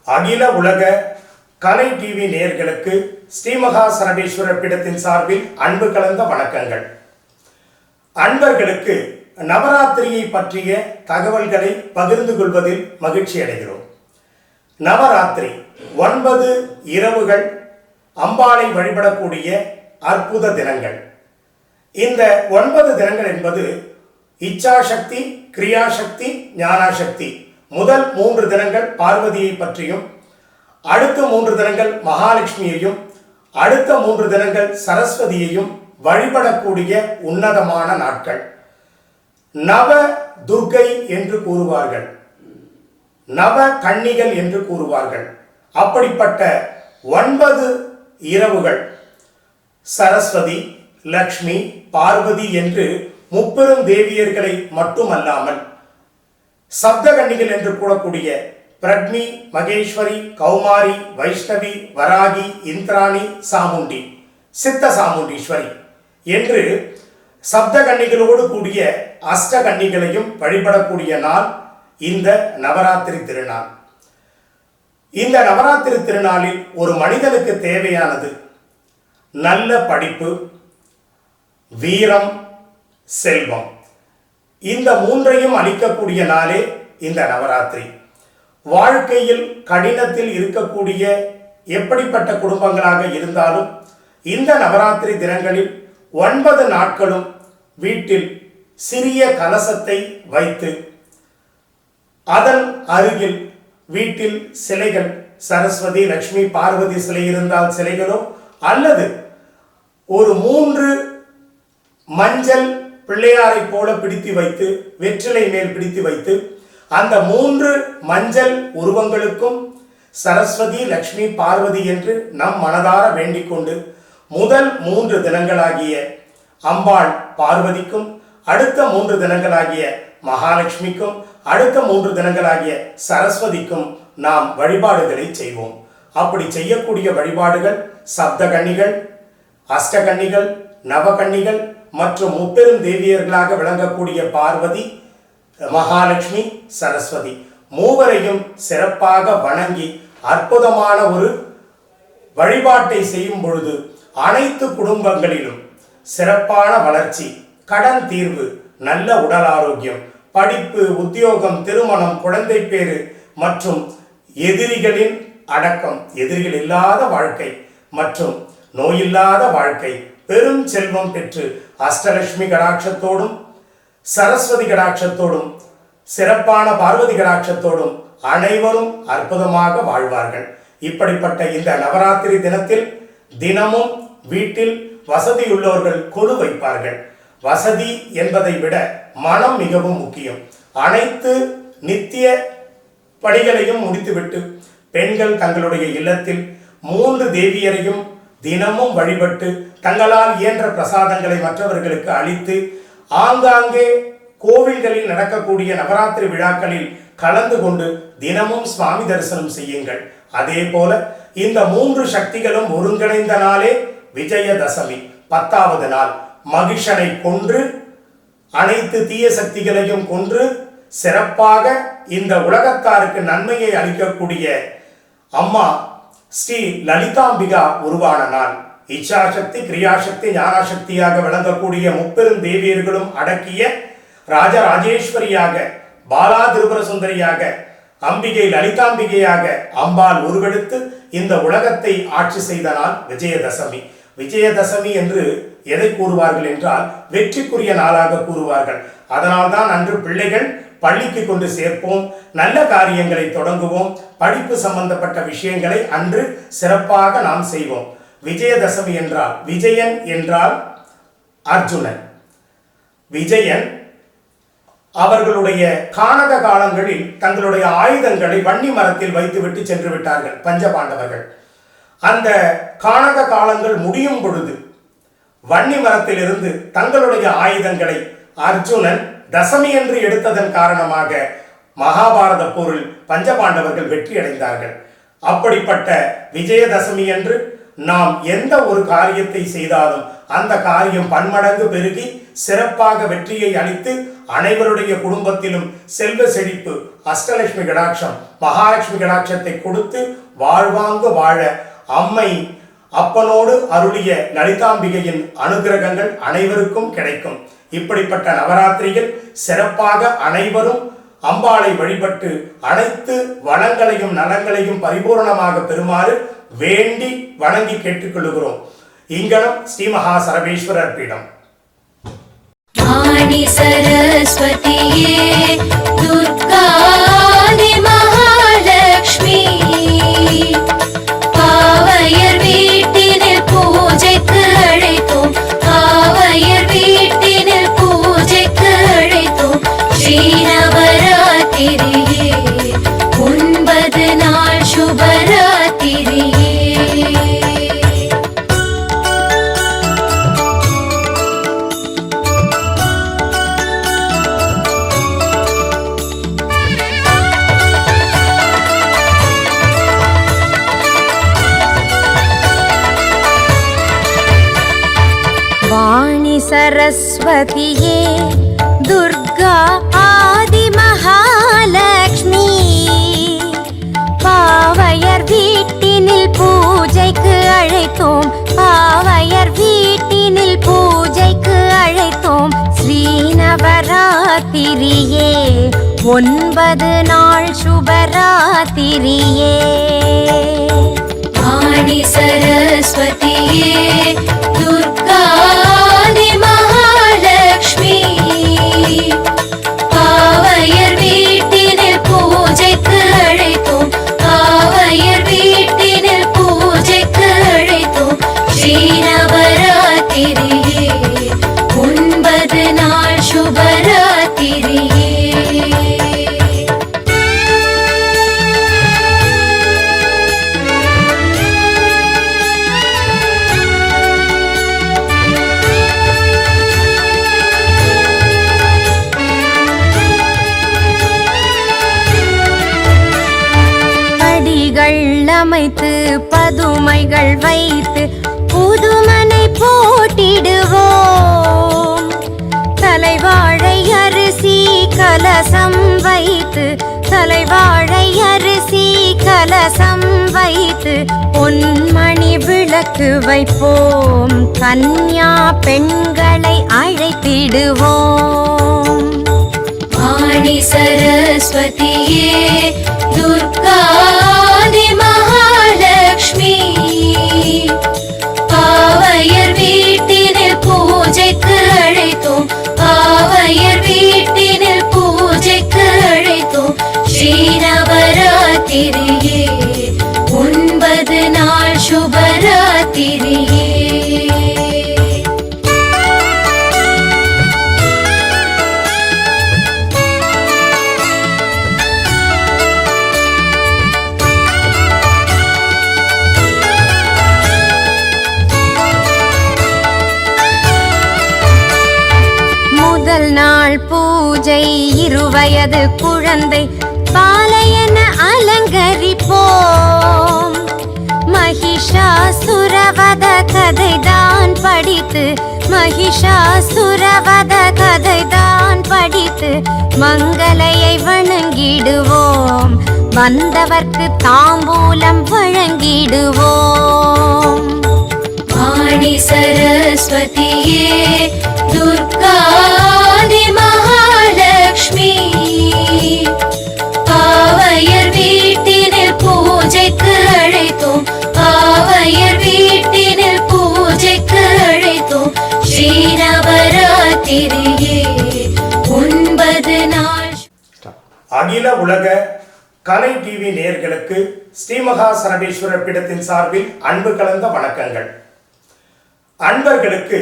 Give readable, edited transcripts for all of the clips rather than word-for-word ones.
அகில உலக கலை டிவி நேயர்களுக்கு ஸ்ரீமகா சரபேஸ்வரர் பீடத்தின் சார்பில் அன்பு கலந்த வணக்கங்கள். அன்பர்களுக்கு நவராத்திரியை பற்றிய தகவல்களை பகிர்ந்து கொள்வதில் மகிழ்ச்சி அடைகிறோம். நவராத்திரி 9 இரவுகள் அம்பாளை வழிபடக்கூடிய அற்புத தினங்கள். இந்த 9 தினங்கள் என்பது இச்சாசக்தி, கிரியாசக்தி, ஞானாசக்தி. முதல் 3 தினங்கள் பார்வதியை பற்றியும், அடுத்த 3 தினங்கள் மகாலட்சுமியையும், அடுத்த 3 தினங்கள் சரஸ்வதியையும் வழிபடக்கூடிய உன்னதமான நாட்கள். நவ துர்க்கை என்று கூறுவார்கள், நவ கன்னிகள் என்று கூறுவார்கள். அப்படிப்பட்ட 9 இரவுகள் சரஸ்வதி, லக்ஷ்மி, பார்வதி என்று முப்பெரும் தேவியர்களை மட்டுமல்லாமல் சப்தகன்னிகள் என்று கூறக்கூடிய பிரக்னி, மகேஸ்வரி, கௌமாரி, வைஷ்ணவி, வராகி, இந்திராணி, சாமுண்டி, சித்த சாமுண்டீஸ்வரி என்று சப்தகன்னிகளோடு கூடிய அஷ்டகன்னிகளையும் வழிபடக்கூடிய நாள் இந்த நவராத்திரி திருநாள். இந்த நவராத்திரி திருநாளில் ஒரு மனிதனுக்கு தேவையானது நல்ல படிப்பு, வீரம், செல்வம். இந்த 3ஐயும் அளிக்கக்கூடிய நாளே இந்த நவராத்திரி. வாழ்க்கையில் கடினத்தில் இருக்கக்கூடிய எப்படிப்பட்ட குடும்பங்களாக இருந்தாலும் இந்த நவராத்திரி தினங்களில் 9 நாட்களும் வீட்டில் சிறிய கலசத்தை வைத்து அதன் அருகில் வீட்டில் சிலைகள், சரஸ்வதி, லக்ஷ்மி, பார்வதி சிலை இருந்தால் சிலைகளோ, அல்லது ஒரு 3 மஞ்சள் பிள்ளையாரை போல பிடித்து வைத்து, வெற்றிலை மேல் பிடித்து வைத்து, அந்த 3 மஞ்சள் உருவங்களுக்கும் சரஸ்வதி, லக்ஷ்மி, பார்வதி என்று நம் மனதார வேண்டிக் கொண்டு முதல் 3 தினங்களாகிய அம்பாள் பார்வதிக்கும், அடுத்த 3 தினங்களாகிய மகாலட்சுமிக்கும், அடுத்த 3 தினங்களாகிய சரஸ்வதிக்கும் நாம் வழிபாடுகளை செய்வோம். அப்படி செய்யக்கூடிய வழிபாடுகள் சப்தகன்னிகள், அஷ்டகன்னிகள், நவகன்னிகள் மற்றும் முப்பெரும் தேவியர்களாக விளங்கக்கூடிய பார்வதி, மகாலட்சுமி, சரஸ்வதி மூவரையும் சிறப்பாக வணங்கி அற்புதமான ஒரு வழிபாட்டை செய்யும் பொழுது அனைத்து குடும்பங்களிலும் சிறப்பான வளர்ச்சி, கடன் தீர்வு, நல்ல உடல் ஆரோக்கியம், படிப்பு, உத்தியோகம், திருமணம், குழந்தை பேறு மற்றும் எதிரிகளின் அடக்கம், எதிரிகள் இல்லாத வாழ்க்கை மற்றும் நோயில்லாத வாழ்க்கை, பெரும் செல்வம் பெற்று அஷ்டலட்சுமி கடாட்சத்தோடும், சரஸ்வதி கடாட்சத்தோடும், சிறப்பான பார்வதி கடாட்சத்தோடும் அனைவரும் அற்புதமாக வாழ்வார்கள். இப்படிப்பட்ட இந்த நவராத்திரி தினத்தில் தினமும் வீட்டில் வசதியுள்ளவர்கள் கொலு வைப்பார்கள். வசதி என்பதை விட மனம் மிகவும் முக்கியம். அனைத்து நித்திய படிகளையும் முடித்துவிட்டு பெண்கள் தங்களுடைய இல்லத்தில் 3 தேவியரையும் தினமும் வழிபட்டு தங்களால் இயன்ற பிரசாதங்களை மற்றவர்களுக்கு அளித்து ஆங்காங்கே கோவில்களில் நடக்கக்கூடிய நவராத்திரி விழாக்களில் கலந்து கொண்டு தினமும் சுவாமி தரிசனம் செய்யுங்கள். அதே போல இந்த 3 சக்திகளும் ஒருங்கிணைந்த நாளே விஜயதசமி, 10வது நாள். மகிஷனை கொன்று அனைத்து தீய சக்திகளையும் கொன்று சிறப்பாக இந்த உலகத்தாருக்கு நன்மையை அளிக்கக்கூடிய அம்மா ஸ்ரீ லலிதாம்பிகா உருவான நாள். இச்சாசக்தி, கிரியாசக்தி, ஞானாசக்தியாக விளங்கக்கூடிய முப்பெரும் தேவியர்களும் அடக்கிய ராஜராஜேஸ்வரியாக, பாலா திரிபுர சுந்தரியாக, அம்பிகை லலிதாம்பிகையாக அம்பாள் உருவெடுத்து இந்த உலகத்தை ஆட்சி செய்த நாள் விஜயதசமி. விஜயதசமி என்று எதை கூறுவார்கள் என்றால் வெற்றிக்குரிய நாளாக கூறுவார்கள். அதனால்தான் அன்று பிள்ளைகள் பள்ளிக்கு கொண்டு சேர்ப்போம், நல்ல காரியங்களை தொடங்குவோம், படிப்பு சம்பந்தப்பட்ட விஷயங்களை அன்று சிறப்பாக நாம் செய்வோம். விஜயதசமி என்றால், விஜயன் என்றால் அர்ஜுனன். விஜயன் அவர்களுடைய கானக காலங்களில் தங்களுடைய ஆயுதங்களை வன்னி மரத்தில் வைத்துவிட்டு சென்று விட்டார்கள் பஞ்சபாண்டவர்கள். அந்த கானக காலங்கள் முடியும் பொழுது வன்னி மரத்திலிருந்து தங்களுடைய ஆயுதங்களை அர்ஜுனன் தசமி என்று எடுத்ததன் காரணமாக மகாபாரத போரில் பஞ்சபாண்டவர்கள் வெற்றி அடைந்தார்கள். அப்படிப்பட்ட விஜயதசமி என்று நாம் எந்த ஒரு காரியத்தை செய்தாலும் அந்த காரியம் பன்மடங்கு பெருகி சிறப்பாக வெற்றியை அளித்து அனைவருடைய குடும்பத்திலும் செல்வ செழிப்பு, அஷ்டலட்சுமி கடாட்சம், மகாலட்சுமி கடாட்சத்தை கொடுத்து வாழ்வாங்க வாழ அம்மை அப்பனோடு அருளிய லலிதாம்பிகையின் அனுகிரகங்கள் அனைவருக்கும் கிடைக்கும். இப்படிப்பட்ட நவராத்திரியில் சிறப்பாக அனைவரும் அம்பாளை வழிபட்டு அனைத்து வளங்களையும் நலங்களையும் பரிபூர்ணமாக பெறுமாறு வேண்டி வணங்கி கேட்டுக்கொள்கிறோம். இங்கனம் ஸ்ரீ மகா சரபேஸ்வரர் பீடம். சரஸ்வதியே துர்காதி மகாலட்சுமி பாவையர் வீட்டினில் பூஜைக்கு அழைத்தோம், பாவையர் வீட்டினில் பூஜைக்கு அழைத்தோம். ஸ்ரீநவராத்திரியே 9 நாள் சுபராத்திரியே. सरस्वतिये दुर्गा आदि महालक्ष्मी பாவையர் வீட்டினில் பூஜைக்கு அழைத்தோம், பாவையர் வீட்டினில் பூஜைக்கு அழைத்தோம். ஸ்ரீநவராத்திரியே 9 நாள் சுபராத்திரியே. ஆணி சரஸ்வதியே துர்காதி மகாலட்சுமி பாவையர் வீட்டினில் பூஜைக்கு அழைத்தோம், பாவையர் வீட்டினில் பூஜைக்கு அழைத்தோம். ஸ்ரீநவராத்திரியே 9 நாள் சுபராத்திரியே. அமைத்து பதுமைகள் வைத்து புதுமனை போட்டிடுவோம். தலைவாழை அரிசி கலசம் வைத்து, தலைவாழை அரிசி கலசம் வைத்து பொன்மணி விளக்கு வைப்போம். கன்யா பெண்களை அழைத்திடுவோம். ஆணி சரஸ்வதியே துர்காதி மகாலட்சுமி பாவையர் வீட்டினில் பூஜைக்கு அழைத்தோம், பாவையர் வீட்டினில் பூஜைக்கு அழைத்தோம். ஸ்ரீநவராத்திரியே 9 நாள் சுபராத்திரியே. முதல் நாள் பூஜை 2 வயது குழந்தை பாலையென அலங்கரிப்போம். மகிஷாசுரவத கதைதான் படித்து, மகிஷாசுரவத கதைதான் படித்து மங்களையை வணங்கிடுவோம். வந்தவர்க்கு தாம்பூலம் வழங்கிடுவோம். ஆணி சரஸ்வதியே துர்காதி மகாலட்சுமி பாவையர் வீட்டினில் பூஜைக்கு அழைத்தோம், பாவையர் வீட்டினில் பூஜைக்கு அழைத்தோம். ஸ்ரீநவராத்திரியே 9 நாள். அகில உலக கலை டிவி நேயர்களுக்கு ஸ்ரீமகா சரபேஸ்வரர் பீடத்தின் சார்பில் அன்பு கலந்த வணக்கங்கள். அன்பர்களுக்கு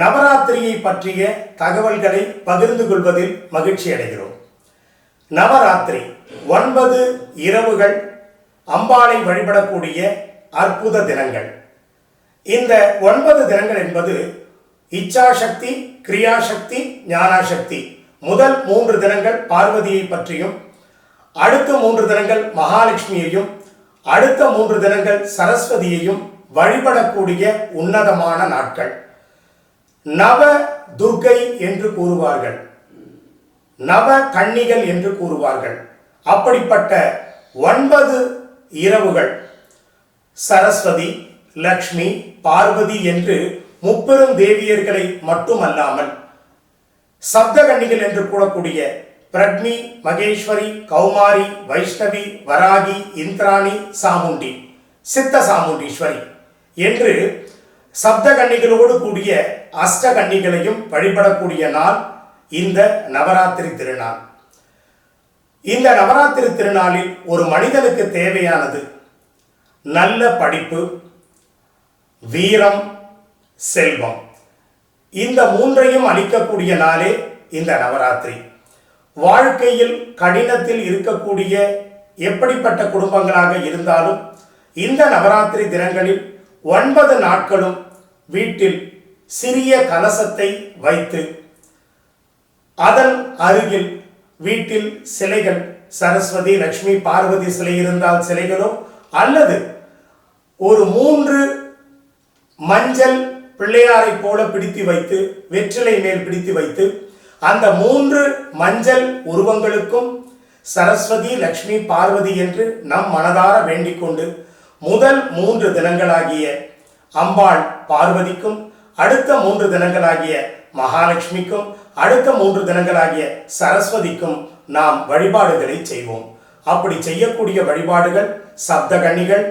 நவராத்திரியை பற்றிய தகவல்களை பகிர்ந்து கொள்வதில் மகிழ்ச்சி அடைகிறோம். நவராத்திரி 9 இரவுகள் அம்பாளை வழிபடக்கூடிய அற்புத தினங்கள். இந்த 9 தினங்கள் என்பது இச்சாசக்தி, கிரியாசக்தி, ஞானாசக்தி. முதல் 3 தினங்கள் பார்வதியை பற்றியும், அடுத்த 3 தினங்கள் மகாலட்சுமியையும், அடுத்த 3 தினங்கள் சரஸ்வதியையும் வழிபடக்கூடிய உன்னதமான நாட்கள். நவ துர்க்கை என்று கூறுவார்கள். நவ கன்னிகள் என்று கூறுவார்கள். அப்படிப்பட்ட 9 இரவுகள் சரஸ்வதி, லக்ஷ்மி, பார்வதி என்று முப்பெரும் தேவியர்களை மட்டுமல்லாமல் சப்தகன்னிகள் என்று கூறக்கூடிய பிரக்னி, மகேஸ்வரி, கௌமாரி, வைஷ்ணவி, வராகி, இந்திராணி, சாமுண்டி, சித்த சாமுண்டீஸ்வரி என்று சப்தகன்னிகளோடு கூடிய அஷ்டகன்னிகளையும் வழிபடக்கூடிய நாள் இந்த நவராத்திரி திருநாள். இந்த நவராத்திரி திருநாளில் ஒரு மனிதனுக்கு தேவையானது நல்ல படிப்பு, வீரம், செல்வம். இந்த 3ஐயும் அளிக்கக்கூடிய நாளே இந்த நவராத்திரி. வாழ்க்கையில் கடினத்தில் இருக்கக்கூடிய எப்படிப்பட்ட குடும்பங்களாக இருந்தாலும் இந்த நவராத்திரி தினங்களில் 9 நாட்களும் வீட்டில் சிறிய கலசத்தை வைத்து அதன் அருகில் வீட்டில் சிலைகள், சரஸ்வதி, லக்ஷ்மி, பார்வதி சிலை இருந்தால் சிலைகளோ அல்லது ஒரு 3 மஞ்சள் பிள்ளையாரை போல பிடித்து வைத்து வெற்றிலை மேல் பிடித்து வைத்து அந்த 3 மஞ்சள் உருவங்களுக்கும் சரஸ்வதி, லக்ஷ்மி, பார்வதி என்று நம் மனதார வேண்டிக் கொண்டு முதல் 3 தினங்களாகிய அம்பாள் பார்வதிக்கும், அடுத்த 3 தினங்களாகிய மகாலட்சுமிக்கும், அடுத்த 3 தினங்களாகிய சரஸ்வதிக்கும் நாம் வழிபாடுகளை செய்வோம். அப்படி செய்யக்கூடிய வழிபாடுகள் சப்தகன்னிகள்,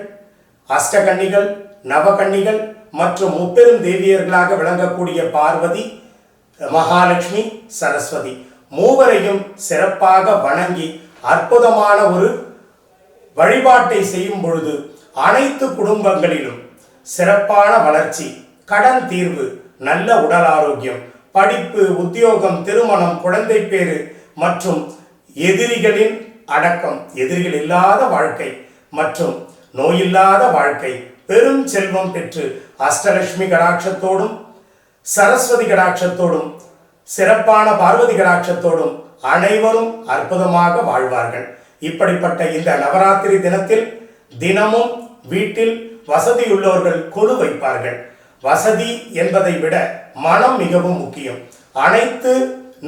அஷ்டகன்னிகள், நவகன்னிகள் மற்றும் முப்பெரும் தேவியர்களாக விளங்கக்கூடிய பார்வதி, மகாலட்சுமி, சரஸ்வதி மூவரையும் சிறப்பாக வணங்கி அற்புதமான ஒரு வழிபாட்டை செய்யும் பொழுது அனைத்து குடும்பங்களிலும் சிறப்பான வளர்ச்சி, கடன் தீர்வு, நல்ல உடல் ஆரோக்கியம், படிப்பு, உத்தியோகம், திருமணம், குழந்தை பேறு மற்றும் எதிரிகளின் அடக்கம், எதிரிகள் இல்லாத வாழ்க்கை மற்றும் நோயில்லாத வாழ்க்கை, பெரும் செல்வம் பெற்று அஷ்டலட்சுமி கடாட்சத்தோடும் சரஸ்வதி கடாட்சத்தோடும் சிறப்பான பார்வதி கடாட்சத்தோடும் அனைவரும் அற்புதமாக வாழ்வார்கள். இப்படிப்பட்ட இந்த நவராத்திரி தினத்தில் தினமும் வீட்டில் வசதியுள்ளவர்கள் கொலு வைப்பார்கள். வசதி என்பதை விட மனம் மிகவும் முக்கியம். அனைத்து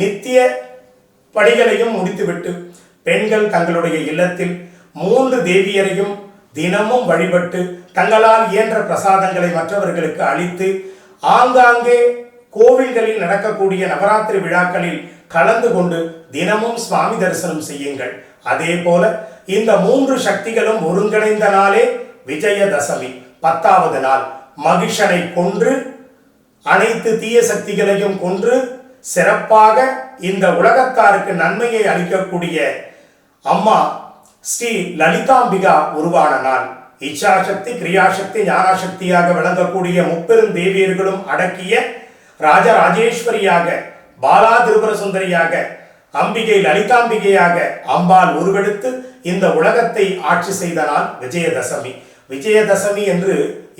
நித்திய படிகளையும் முடித்துவிட்டு பெண்கள் தங்களுடைய இல்லத்தில் 3 தேவியரையும் தினமும் வழிபட்டு தங்களால் இயன்ற பிரசாதங்களை மற்றவர்களுக்கு அளித்து ஆங்காங்கே கோவில்களில் நடக்கக்கூடிய நவராத்திரி விழாக்களில் கலந்து கொண்டு தினமும் சுவாமி தரிசனம் செய்யுங்கள். அதே போல இந்த 3 சக்திகளும் ஒருங்கிணைந்த நாளே விஜயதசமி, 10வது நாள். மகிஷனை கொன்று அனைத்து தீய சக்திகளையும் கொன்று சிறப்பாக இந்த உலகத்தாருக்கு நன்மையை அளிக்கக்கூடிய அம்மா ஸ்ரீ லலிதாம்பிகா உருவான நாள். இச்சாசக்தி, கிரியாசக்தி, ஞானாசக்தியாக விளங்கக்கூடிய முப்பெரும் தேவியர்களும் அடக்கிய ராஜராஜேஸ்வரியாக, பாலா திரிபுர சுந்தரியாக, அம்பிகை லலிதாம்பிகையாக அம்பாள் உருவெடுத்து இந்த உலகத்தை ஆட்சி செய்த நாள் விஜயதசமி. விஜயதசமி என்று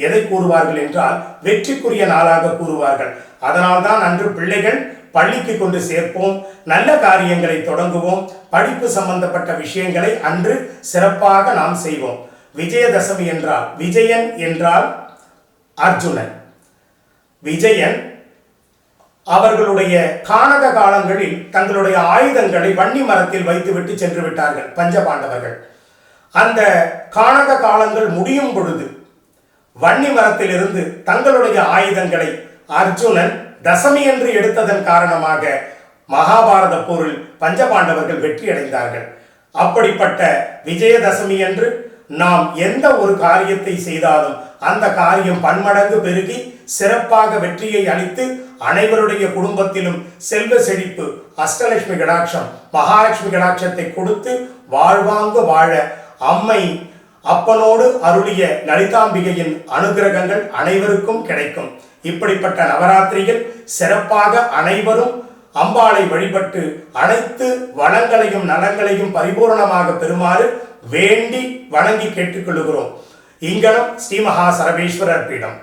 எதை கூறுவார்கள் என்றால் வெற்றிக்குரிய நாளாக கூறுவார்கள். அதனால்தான் அன்று பிள்ளைகள் பள்ளிக்கு கொண்டு சேர்ப்போம், நல்ல காரியங்களை தொடங்குவோம், படிப்பு சம்பந்தப்பட்ட விஷயங்களை அன்று சிறப்பாக நாம் செய்வோம். விஜயதசமி என்றால், விஜயன் என்றால் அர்ஜுனன். விஜயன் அவர்களுடைய கானக காலங்களில் தங்களுடைய ஆயுதங்களை வன்னி மரத்தில் வைத்துவிட்டு சென்று விட்டார்கள் பஞ்சபாண்டவர்கள். அந்த கானக காலங்கள் முடியும் பொழுது வன்னி மரத்திலிருந்து தங்களுடைய ஆயுதங்களை அர்ஜுனன் தசமி என்று எடுத்ததன் காரணமாக மகாபாரத போரில் பஞ்சபாண்டவர்கள் வெற்றி அடைந்தார்கள். அப்படிப்பட்ட விஜயதசமி என்று நாம் எந்த ஒரு காரியத்தை செய்தாலும் அந்த காரியம் பன்மடங்கு பெருகி சிறப்பாக வெற்றியை அளித்து அனைவருடைய குடும்பத்திலும் செல்வ செழிப்பு, அஷ்டலட்சுமி கடாட்சம், மகாலட்சுமி கடாட்சத்தை கொடுத்து வாழ்வாங்கு வாழ அம்மை அப்பனோடு அருளிய லலிதாம்பிகையின் அனுகிரகங்கள் அனைவருக்கும் கிடைக்கும். இப்படிப்பட்ட நவராத்திரியில் சிறப்பாக அனைவரும் அம்பாளை வழிபட்டு அனைத்து வளங்களையும் நலங்களையும் பரிபூர்ணமாக பெறுமாறு வேண்டி வணங்கி கேட்டுக்கொள்கிறோம். இங்கனம் ஸ்ரீ மகா சரபேஸ்வரர் பீடம்.